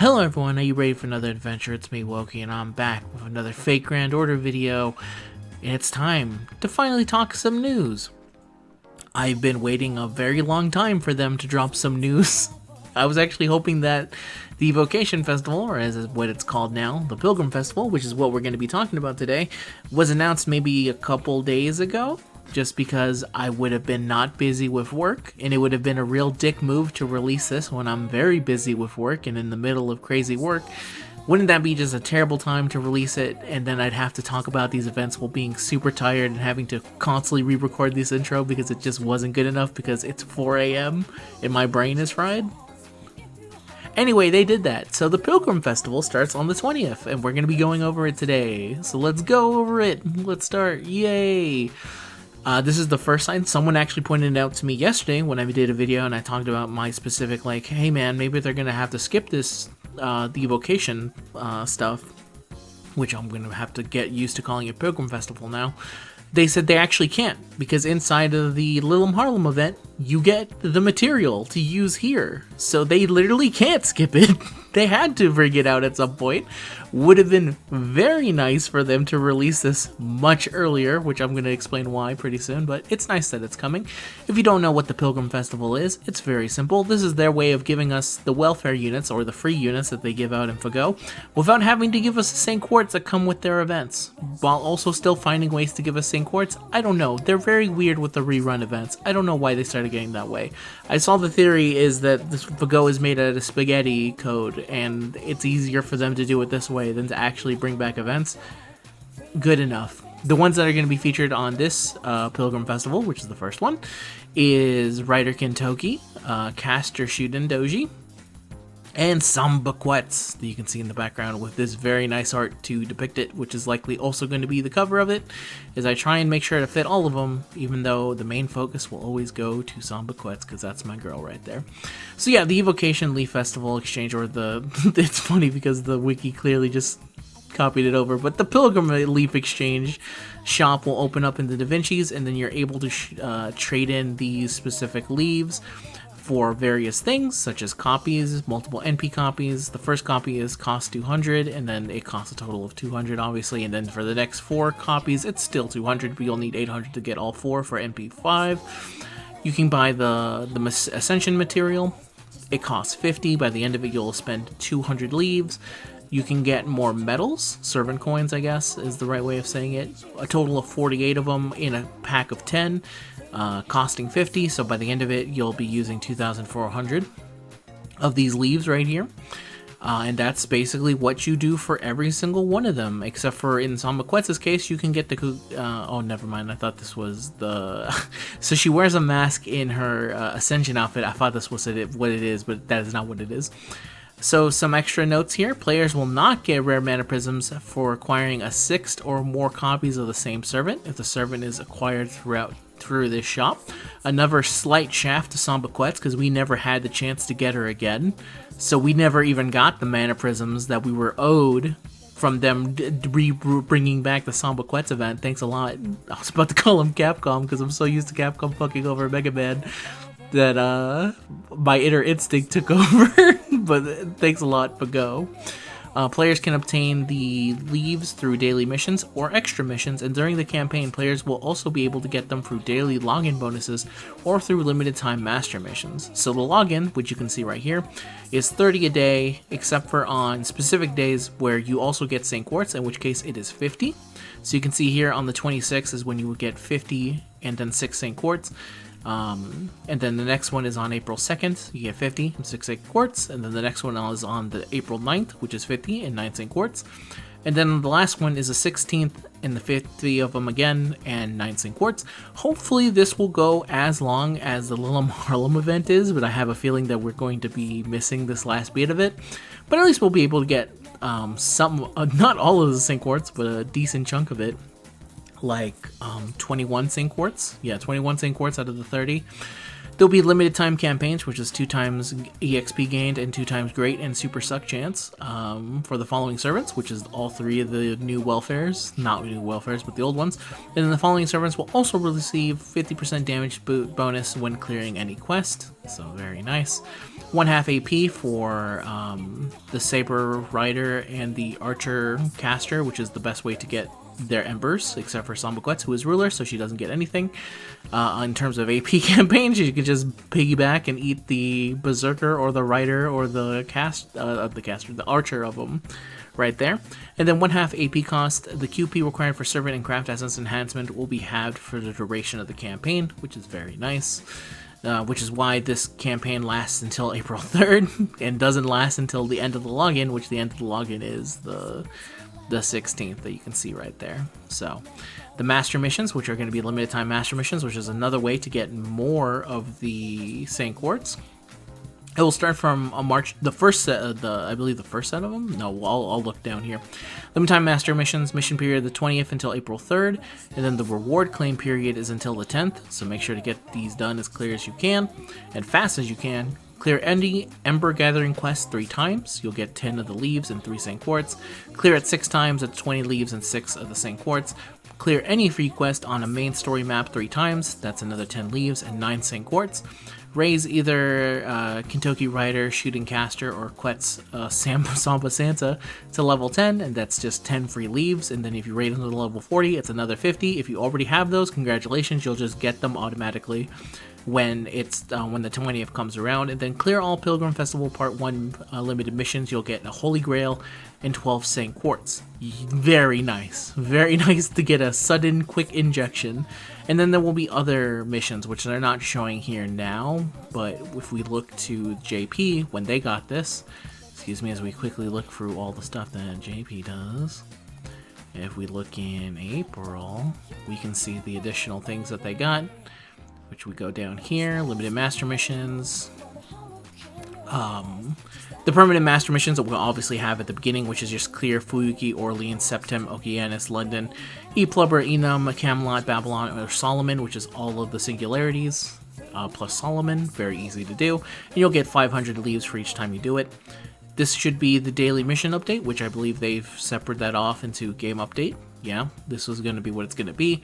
Hello everyone, are you ready for another adventure? It's me, Woki, and I'm back with another fake Grand Order video. And it's time to finally talk some news. I've been waiting a very long time for them to drop some news. I was actually hoping that the Evo-Pilgrimage Festival, or as is what it's called now, the Pilgrim Festival, which is what we're going to be talking about today, was announced maybe a couple days ago. Just because I would have been not busy with work, and it would have been a real dick move to release this when I'm very busy with work and in the middle of crazy work. Wouldn't that be just a terrible time to release it, and then I'd have to talk about these events while being super tired and having to constantly re-record this intro because it just wasn't good enough because it's 4 a.m. and my brain is fried? Anyway, they did that. So the Pilgrim Festival starts on the 20th, and we're going to be going over it today. So let's go over it. Let's start. Yay! This is the first time someone actually pointed it out to me yesterday when I did a video and I talked about my specific, like, hey man, maybe they're going to have to skip this, the evocation stuff, which I'm going to have to get used to calling it Pilgrim Festival now. They said they actually can't, because inside of the Lilum Harlem event, you get the material to use here. So they literally can't skip it. They had to bring it out at some point. Would have been very nice for them to release this much earlier, which I'm going to explain why pretty soon, but it's nice that it's coming. If you don't know what the Pilgrim Festival is, it's very simple. This is their way of giving us the welfare units, or the free units that they give out in FGO, without having to give us the same quartz that come with their events, while also still finding ways to give us same quartz. I don't know. They're very weird with the rerun events. I don't know why they started getting that way. I saw the theory is that this FGO is made out of spaghetti code, and it's easier for them to do it this way than to actually bring back events. Good enough. The ones that are going to be featured on this Pilgrim Festival, which is the first one, is writer Kintoki, caster Shuten Doji, and Samba Quetz that you can see in the background with this very nice art to depict it, which is likely also going to be the cover of it, as I try and make sure to fit all of them, even though the main focus will always go to Samba Quetz, because that's my girl right there. So yeah, the Evocation Leaf Festival Exchange, or the... it's funny because the wiki clearly just copied it over, but the Pilgrim Leaf Exchange shop will open up in the Da Vinci's, and then you're able to trade in these specific leaves for various things, such as copies, multiple NP copies. The first copy costs 200, and then it costs a total of 200, obviously, and then for the next 4 copies, it's still 200, but you'll need 800 to get all 4 for NP5. You can buy the Ascension material. It costs 50. By the end of it, you'll spend 200 leaves. You can get more medals, servant coins, I guess, is the right way of saying it. A total of 48 of them in a pack of 10. Costing 50, so by the end of it, you'll be using 2,400 of these leaves right here. And that's basically what you do for every single one of them, except for in Samba Quetz's case, you can get the... oh, never mind, I thought this was the... So she wears a mask in her Ascension outfit. I thought this was what it is, but that is not what it is. So some extra notes here. Players will not get rare mana prisms for acquiring a 6th or more copies of the same servant if the servant is acquired through this shop. Another slight shaft to Samba Quetz, because we never had the chance to get her again. So we never even got the mana prisms that we were owed from them bringing back the Samba Quetz event. Thanks a lot. I was about to call him Capcom because I'm so used to Capcom fucking over Mega Man that my inner instinct took over. But thanks a lot, FGO. Players can obtain the leaves through daily missions or extra missions, and during the campaign, players will also be able to get them through daily login bonuses or through limited time master missions. So the login, which you can see right here, is 30 a day, except for on specific days where you also get St. Quartz, in which case it is 50. So you can see here on the 26th is when you would get 50 and then 6 St. Quartz. And then the next one is on April 2nd, you get 50 and 6 St. Quartz, and then the next one is on the April 9th, which is 50 and 9 St. Quartz, and then the last one is the 16th and the 50 of them again, and 9 St. Quartz. Hopefully this will go as long as the Lilum Harlem event is, but I have a feeling that we're going to be missing this last bit of it, but at least we'll be able to get some, not all of the St. Quartz, but a decent chunk of it. Like 21 St. Quartz. Yeah, 21 St. Quartz out of the 30. There'll be limited time campaigns, which is 2 times EXP gained and 2 times great and super suck chance for the following servants, which is all 3 of the new welfares, not new welfares, but the old ones. And then the following servants will also receive 50% damage bonus when clearing any quest, so very nice. 1/2 AP for the Saber Rider and the Archer Caster, which is the best way to get their embers, except for Samba Quetz, who is ruler, so she doesn't get anything. In terms of AP campaigns, you can just piggyback and eat the Berserker or the Rider or the Archer of them right there. And then 1/2 AP cost, the QP required for Servant and Craft Essence Enhancement will be halved for the duration of the campaign, which is very nice. Which is why this campaign lasts until April 3rd and doesn't last until the end of the login, which the end of the login is the 16th that you can see right there. So the master missions, which are going to be limited time master missions, which is another way to get more of the Saint Quartz. It will start from the first set of I believe the first set of them. No, I'll look down here. Limited time master missions, mission period the 20th until April 3rd, and then the reward claim period is until the 10th. So make sure to get these done as clear as you can and fast as you can. Clear any Ember Gathering quest 3 times. You'll get 10 of the leaves and 3 Saint Quartz. Clear it 6 times at 20 leaves and 6 of the Saint Quartz. Clear any free quest on a main story map 3 times. That's another 10 leaves and 9 Saint Quartz. Raise either Kintoki Rider, Shooting Caster, or Quetz Samba Santa to level 10, and that's just 10 free leaves. And then if you raid them to level 40, it's another 50. If you already have those, congratulations, you'll just get them automatically when it's when the 20th comes around. And then clear all Pilgrim Festival Part 1 limited missions. You'll get a Holy Grail and 12 Saint Quartz. Very nice to get a sudden quick injection. And then there will be other missions which they're not showing here now, but if we look to JP when they got this, excuse me as we quickly look through all the stuff that JP does. If we look in April, we can see the additional things that they got, which we go down here, limited master missions, the permanent master missions that we'll obviously have at the beginning, which is just clear Fuyuki, Orleans, Septem, Okeanis, London, Eplubber, Enum, Camelot, Babylon, or Solomon, which is all of the singularities, plus Solomon, very easy to do, and you'll get 500 leaves for each time you do it. This should be the daily mission update, which I believe they've separated that off into game update. Yeah, this was going to be what it's going to be.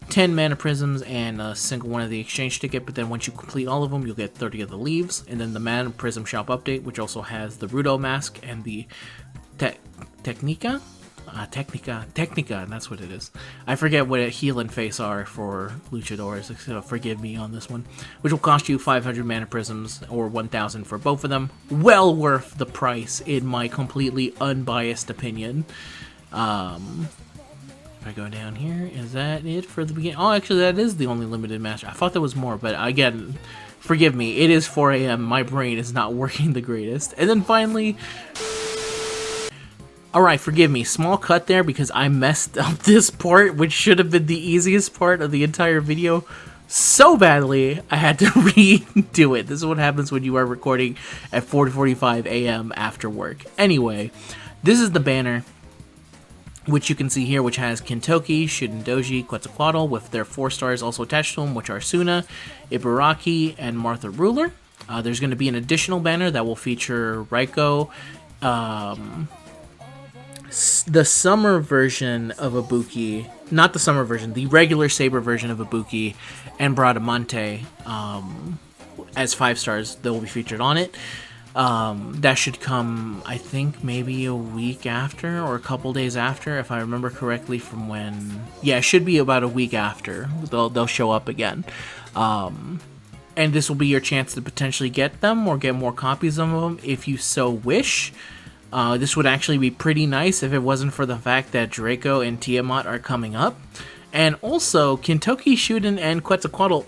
10 mana prisms and a single one of the exchange ticket, but then once you complete all of them, you'll get 30 of the leaves. And then the mana prism shop update, which also has the Rudo mask and the Technica, and that's what it is. I forget what a heal and face are for luchadors, so forgive me on this one. Which will cost you 500 mana prisms or 1,000 for both of them. Well worth the price, in my completely unbiased opinion. If I go down here, is that it for the beginning? Oh, actually, that is the only limited master. I thought there was more, but again, forgive me. It is 4 a.m. My brain is not working the greatest. And then finally, alright, forgive me. Small cut there because I messed up this part, which should have been the easiest part of the entire video so badly, I had to redo it. This is what happens when you are recording at 4:45 a.m. after work. Anyway, this is the banner, which you can see here, which has Kintoki, Shuten Doji, Quetzalcoatl with their 4 stars also attached to them, which are Suna, Ibaraki, and Martha Ruler. There's going to be an additional banner that will feature Raiko, the summer version of Ibuki, not the summer version, the regular Saber version of Ibuki, and Bradamante as 5 stars that will be featured on it. That should come, I think, maybe a week after or a couple days after, if I remember correctly from when... Yeah, it should be about a week after. They'll show up again. And this will be your chance to potentially get them or get more copies of them if you so wish. This would actually be pretty nice if it wasn't for the fact that Draco and Tiamat are coming up. And also, Kintoki, Shuten, and Quetzalcoatl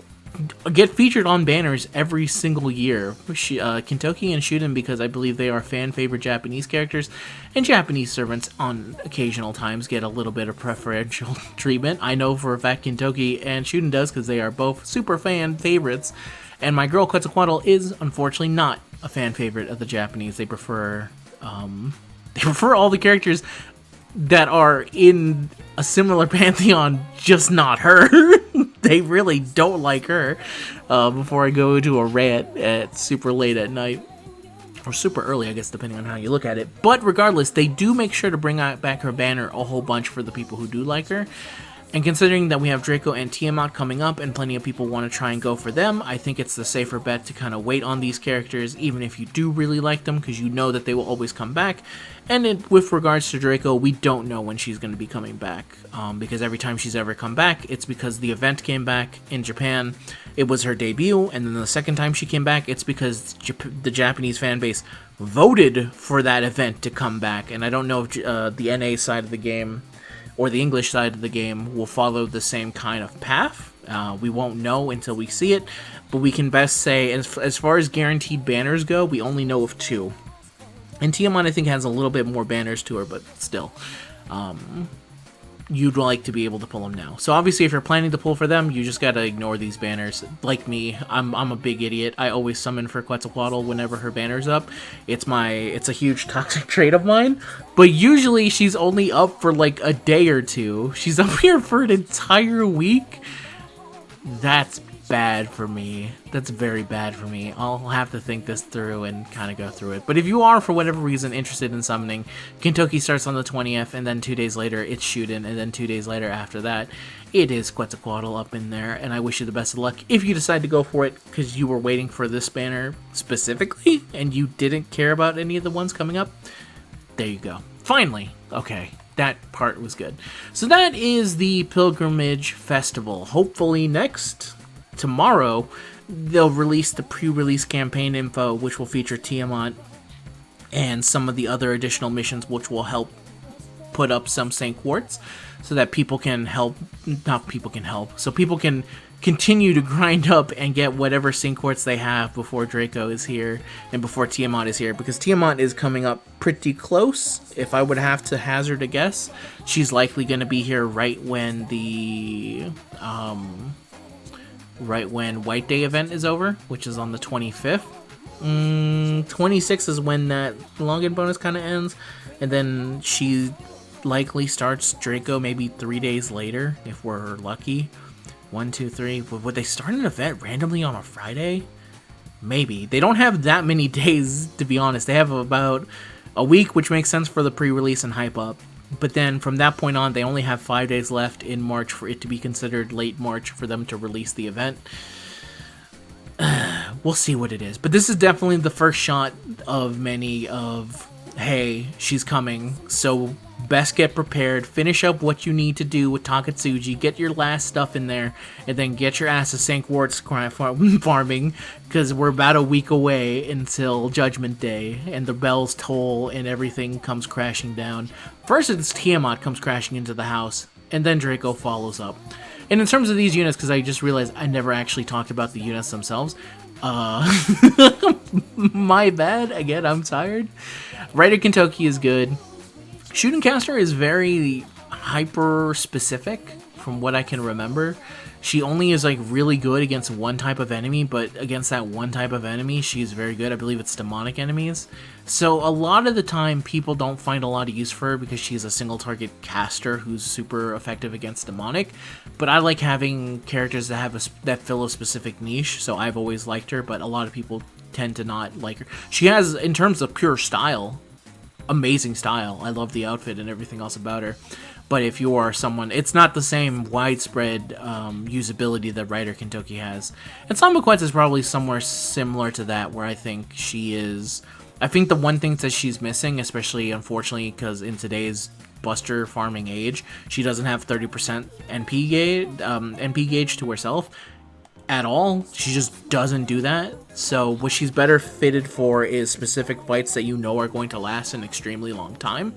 get featured on banners every single year. Kintoki and Shuten because I believe they are fan-favorite Japanese characters, and Japanese servants on occasional times get a little bit of preferential treatment. I know for a fact Kintoki and Shuten does because they are both super fan favorites, and my girl Quetzalcoatl is unfortunately not a fan favorite of the Japanese. They prefer all the characters that are in a similar pantheon, just not her. they really don't like her. Before I go into a rant at super late at night. Or super early, I guess, depending on how you look at it. But regardless, they do make sure to bring back her banner a whole bunch for the people who do like her. And considering that we have Draco and Tiamat coming up and plenty of people want to try and go for them, I think it's the safer bet to kind of wait on these characters, even if you do really like them, because you know that they will always come back. And with regards to Draco, we don't know when she's going to be coming back, because every time she's ever come back, it's because the event came back in Japan. It was her debut, and then the second time she came back, it's because the Japanese fan base voted for that event to come back. And I don't know if the NA side of the game or the English side of the game will follow the same kind of path. We won't know until we see it, but we can best say, as far as guaranteed banners go, we only know of 2. And Tiamat, I think, has a little bit more banners to her, but still. You'd like to be able to pull them now. So obviously, if you're planning to pull for them, you just gotta ignore these banners. Like me, I'm a big idiot. I always summon for Quetzalcoatl whenever her banner's up. It's a huge toxic trait of mine. But usually she's only up for like a day or 2. She's up here for an entire week. That's bad for me. That's very bad for me. I'll have to think this through and kind of go through it. But if you are, for whatever reason, interested in summoning, Kintoki starts on the 20th, and then 2 days later, it's Shuten, and then 2 days later after that, it is Quetzalcoatl up in there, and I wish you the best of luck if you decide to go for it, because you were waiting for this banner specifically, and you didn't care about any of the ones coming up. There you go. Finally. Okay. That part was good. So that is the Pilgrimage Festival. Hopefully tomorrow, they'll release the pre-release campaign info, which will feature Tiamat and some of the other additional missions, which will help put up some St. Quartz, so that people can so people can continue to grind up and get whatever St. Quartz they have before Draco is here and before Tiamat is here, because Tiamat is coming up pretty close. If I would have to hazard a guess, she's likely going to be here right when the White Day event is over, which is on the 25th. 26 is when that login bonus kind of ends, and then she likely starts Draco maybe 3 days later if we're lucky. 1, 2, 3. Would they start an event randomly on a Friday? Maybe. They don't have that many days, to be honest. They have about a week, which makes sense for the pre-release and hype up. But then from that point on, they only have 5 days left in March for it to be considered late March for them to release the event. We'll see what it is. But this is definitely the first shot of many of, hey, she's coming, so best get prepared, finish up what you need to do with Takatsuji, get your last stuff in there, and then get your ass to St. Quartz farming, because we're about a week away until Judgment Day, and the bells toll, and everything comes crashing down. First, it's Tiamat comes crashing into the house, and then Draco follows up. And in terms of these units, because I just realized I never actually talked about the units themselves, my bad, again, I'm tired. Rider Kintoki is good. Shooting Caster is very hyper-specific, from what I can remember. She only is, like, really good against one type of enemy, but against that one type of enemy, she's very good. I believe it's demonic enemies. So a lot of the time, people don't find a lot of use for her because she's a single-target caster who's super effective against demonic. But I like having characters that have that fill a specific niche, so I've always liked her, but a lot of people tend to not like her. She has, in terms of pure style, amazing style. I love the outfit and everything else about her. But if you are someone, it's not the same widespread usability that Rider Kintoki has. And Samba Quetz is probably somewhere similar to that, where I think she is. I think the one thing that she's missing, especially unfortunately because in today's Buster farming age, she doesn't have 30% NP gauge to herself at all. She just doesn't do that. So what she's better fitted for is specific fights that you know are going to last an extremely long time.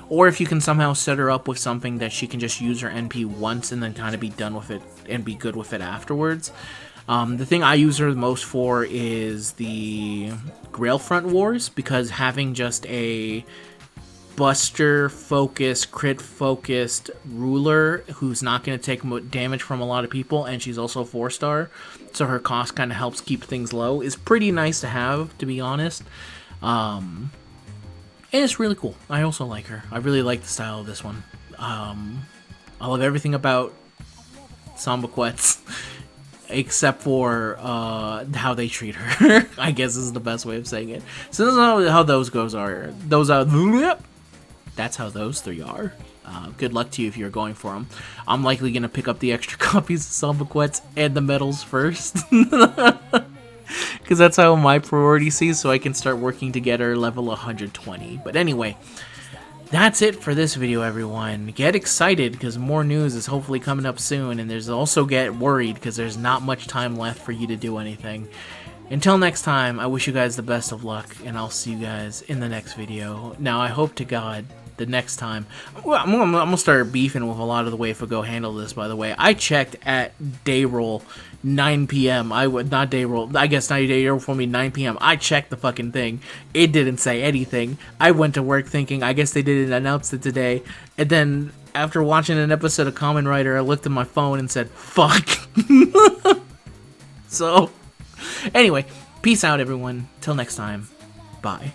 Or if you can somehow set her up with something that she can just use her NP once and then kind of be done with it and be good with it afterwards. The thing I use her the most for is the Grailfront Wars, because having just a Buster-focused, crit-focused ruler who's not going to take damage from a lot of people, and she's also 4-star, so her cost kind of helps keep things low, is pretty nice to have, to be honest. And it's really cool. I also like her. I really like the style of this one. I love everything about Samba Quetz. Except for how they treat her. I guess is the best way of saying it. So this is how those goes are. Those are... That's how those three are. Good luck to you if you're going for them. I'm likely going to pick up the extra copies of Samba Quetz and the medals first. Because that's how my priority sees, so I can start working to get her level 120. But anyway... That's it for this video, everyone. Get excited, because more news is hopefully coming up soon, and there's also get worried, because there's not much time left for you to do anything. Until next time, I wish you guys the best of luck, and I'll see you guys in the next video. Now, I hope to God, the next time... I'm gonna start beefing with a lot of the way FGO handle this, by the way. I checked at day roll 9 p.m. Not day roll. I guess not day roll for me 9 p.m. I checked the fucking thing. It didn't say anything. I went to work thinking I guess they didn't announce it today. And then after watching an episode of Kamen Rider, I looked at my phone and said, "Fuck." So, anyway, peace out, everyone. Till next time. Bye.